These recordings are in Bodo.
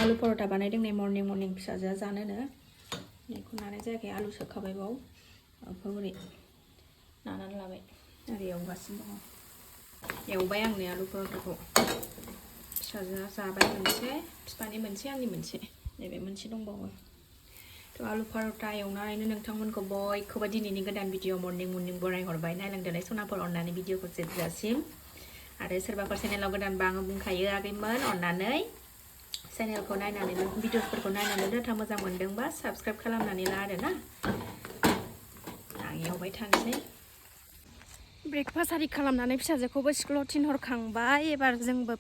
आलु परथा बानायदों नै मर्निं फिसाजोआ जानोनो बेखौ नानाय जायाखै आलु सोखाबाय बाव ओरै नानानै लाबाय आरो एवगासिनो दङ एवबाय आं नै आलु परथाखौ फिसाजोआ जाबाय मोनसे बिफानि मोनसे आंनि मोनसे नैबे मोनसे दंबावो थ' आलु परथा एवनानैनो नोंथांमोनखौ बयखौबो दिनैनि गोदान भिडिअ मर्निं बरायहरबाय नायलांदोलाय सनाफोर अननानै भिडिअखौ जोबजासिम आरो सोरबाफोर चेनेलाव गोदानबा आङो बुंखायो आगैमोन अननानै चेनेलखौ नायनानै भिडिअसफोरखौ नायनानै डाटा मोजां मोनदोंबा साबस्क्राइब खालामनानै ला आरोना आं एवबाय थानोसै ब्रेकफास्ट आरि खालामनानै फिसाजोखौबो स्कुलाव थिनहरखांबाय एबार जोंबो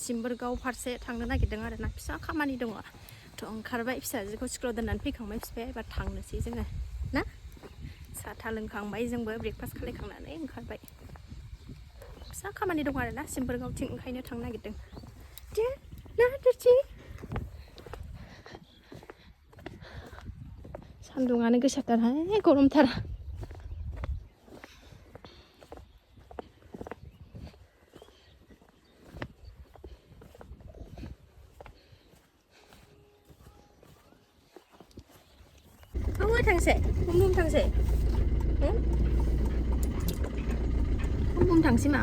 सिम्बोरगाव फारसे थांनो नागिरदों आरोना फिसा खामानि दङ थ' ओंखारबाय फिसाजोखौ स्कुलाव दोननानै फैखांबाय बिफाया एबार थांनोसै जोङो ना साहा लोंखांबाय जोंबो ब्रेकफास्ट खालामखांनानै ओंखारबाय फिसा खामानि दं आरोना सिम्बोरगावथिं ओंखायनो थांनो नागिरदों दे ना देरथि सान्दुङानो गोसाथारहाय गरमथार थांसै बुम थांसै बुम थांसै मा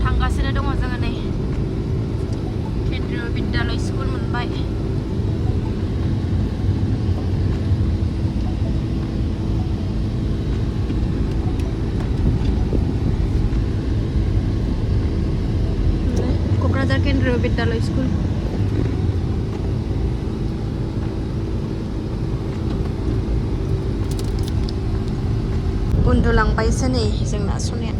थांगासिनो दङ जोङो नै केन्द्रीय बिद्यालय स्कुल मोनबाय क'क्राझार केन्द्रीय बिद्यालय स्कुल उन्दुलांबायसो नै जोंना सनाया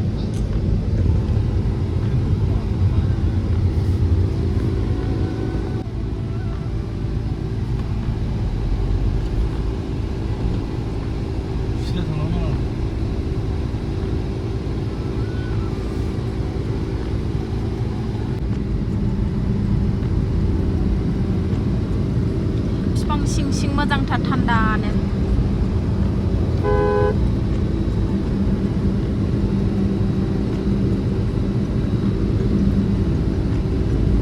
सिं मोजांथार थान्दानो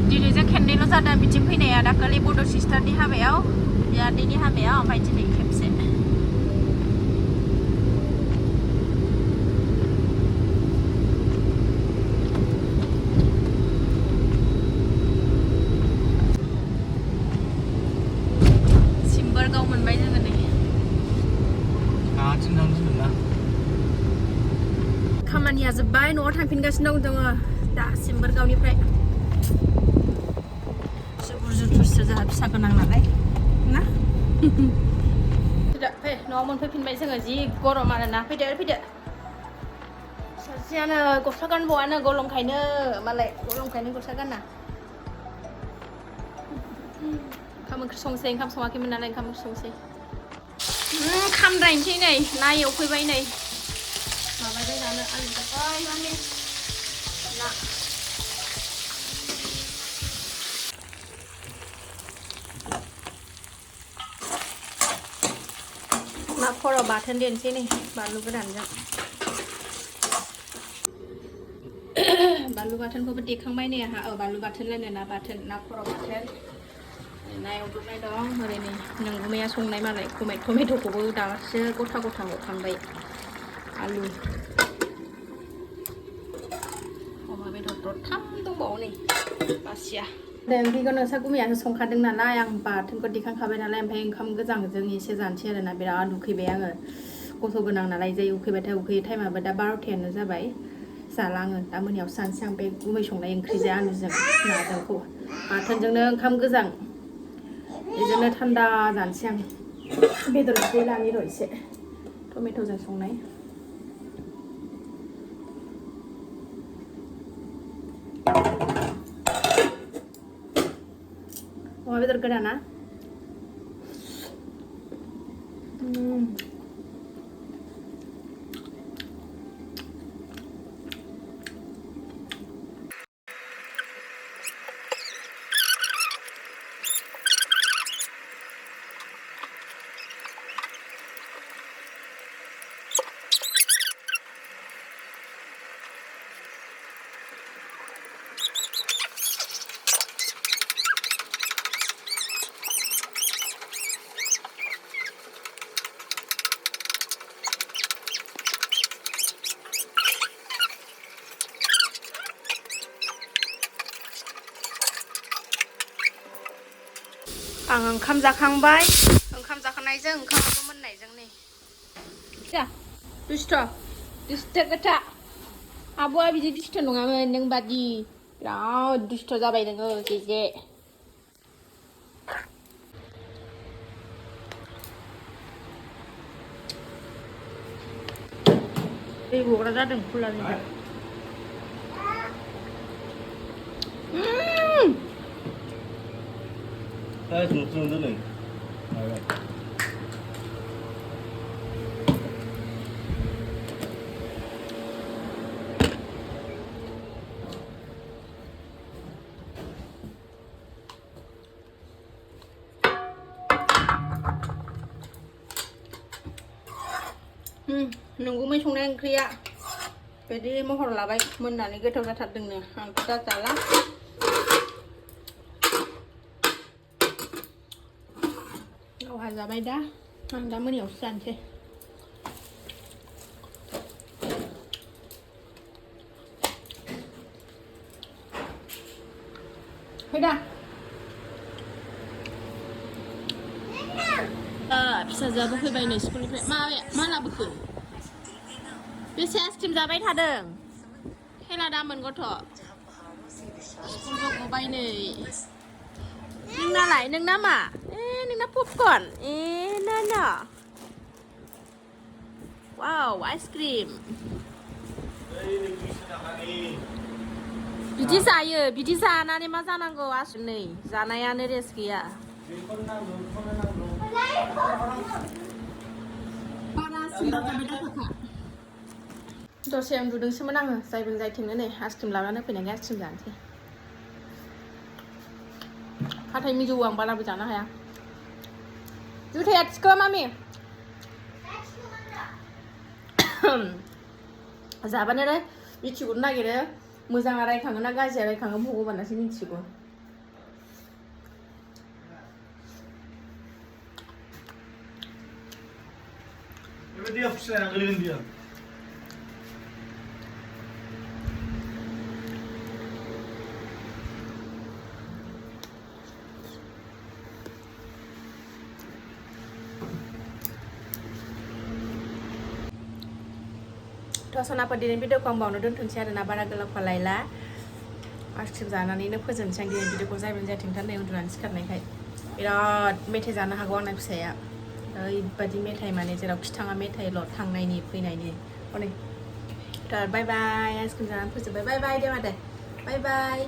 दिनै जों खेननैल' जादों बिथिं फैनाया दाखालि बड' सिस्टारनि हाबायाव बियादैनि हाबायाव ओमफ्राय दिनै खेबसे मोनबाय जोङो नै खामानिया जोब्बाय न'आव थांफिनगासिनो दं जोङो दा सिम्बोरगावनिफ्राय जुबुर जुथुरसो जोंहा फिसा गोनां नालाय ना फै न'आव मोनफैफिनबाय जोङो जि गरम आरोना फैदो सासेयानो गस्ला गानबावानो गरमखायनो मालाय गरमखायनो गस्ला गाना ओंखाम ओंख्रि संसै ओंखाम सङाखैमोन नालाय ओंखाम ओंख्रि संसै खामद्रायनोसै नै ना एवफैबाय नै माबाजों जानो आलु जाबाय माने ना ना खर' बाथोन देनोसै नै बानलु गोरानजों बानलु बाथोनखौबो देखांबाय नै आंहा बानलु बाथोनलायनो ना बाथोन ना खर' बाथोन ना एवदबनाय दं ओरै नै नोंगुमैया संनाय मालाय टमेट'खौबो दासो गथा गथा हरखांबाय आलु अमा बेदर दरथाम दंबावो नै बासिया ओंख्रिखौ नोंसा गुमैयासो संखादों नालाय आं बाथोनखौ देखांखाबाय नालाय ओमफ्राय ओंखाम गोजांजों एसे जानोसै आरोना बिराद उखैबाय आङो गथ' गोनां नालाय जै उखैबाथाय उखैयो टाइमाबो दा 12थायानो जाबाय जाला आङो दा मोनायाव जानोसै आं बे गुमै संनाय ओंख्रिजों आलुजों नाजोंखौ बाथोनजोंनो ओंखाम गोजां बेजोंनो थान्दा जानोसै आं बेदर बिदै लानि र' एसे टमेट'जों संनाय अमा बेदर गोदाना आं ओंखाम जाखांबाय ओंखाम जाखांनायजों ओंखामाबो मोननायजों नै दुस्थ' गथा आब'आ बिदि दुस्थ' नङामोन नों बादि बिराद दुस्थ' जाबाय नोङो जेजे दै गग्रा जादों कुलारनिफ्राय नोंगुमै संनाय ओंख्रिया बिदि महर लाबाय मोननानै गोथाव जाथारदोंनो आंथ' दा जाला गावहा जाबाय दा आं दा मोनायावसो जानोसै फैदा फिसाजोआबो फैबाय नै स्कुलनिफ्राय मा लाबोखो बेसे आइसक्रिम जाबाय थादों खेला दामोन गथ' स्कुलबो गबाय नै नोंनालाय नोंना मा नोंना पपकर्न ना वाव आइसक्रिम बिदि जायो बिदि जानानै मा जानांगौ नै जानायानो रेस्ट गैया दसे उन्दुदोंसोमोन आङो जायबो जायथिंनो नै आइसक्रिम लानानै फैनायखाय आइसक्रिम जानोसै हाथाय मिजौ आं बाराबो जानो हाया जुथाया थिखो मामि जाबानो मिथिगौनो नागिरो मोजाङा रायखाङो ना गाज्रिया रायखाङो भगबानासो मिथिगौ सनाफोर दिनै भिडिअखौ आं बावनो दोनथ'नोसै आरोना बारा गोलाव खालायला आइसक्रिम जानानैनो फोजोबनोसै आं दिनै भिडिअखौ जायबो जायथिं थार नै उन्दुनानै सिखारनायखाय बिराद मेथाइ जानो हागौ आंना फिसाया ओरैबादि मेथाइ माने जेरावखि थाङा मेथाइल' थांनायनि फैनायनि हनै बाय बाय आइसक्रिम जानानै फोजोबबाय बाय बाय दे मादै बाय बाय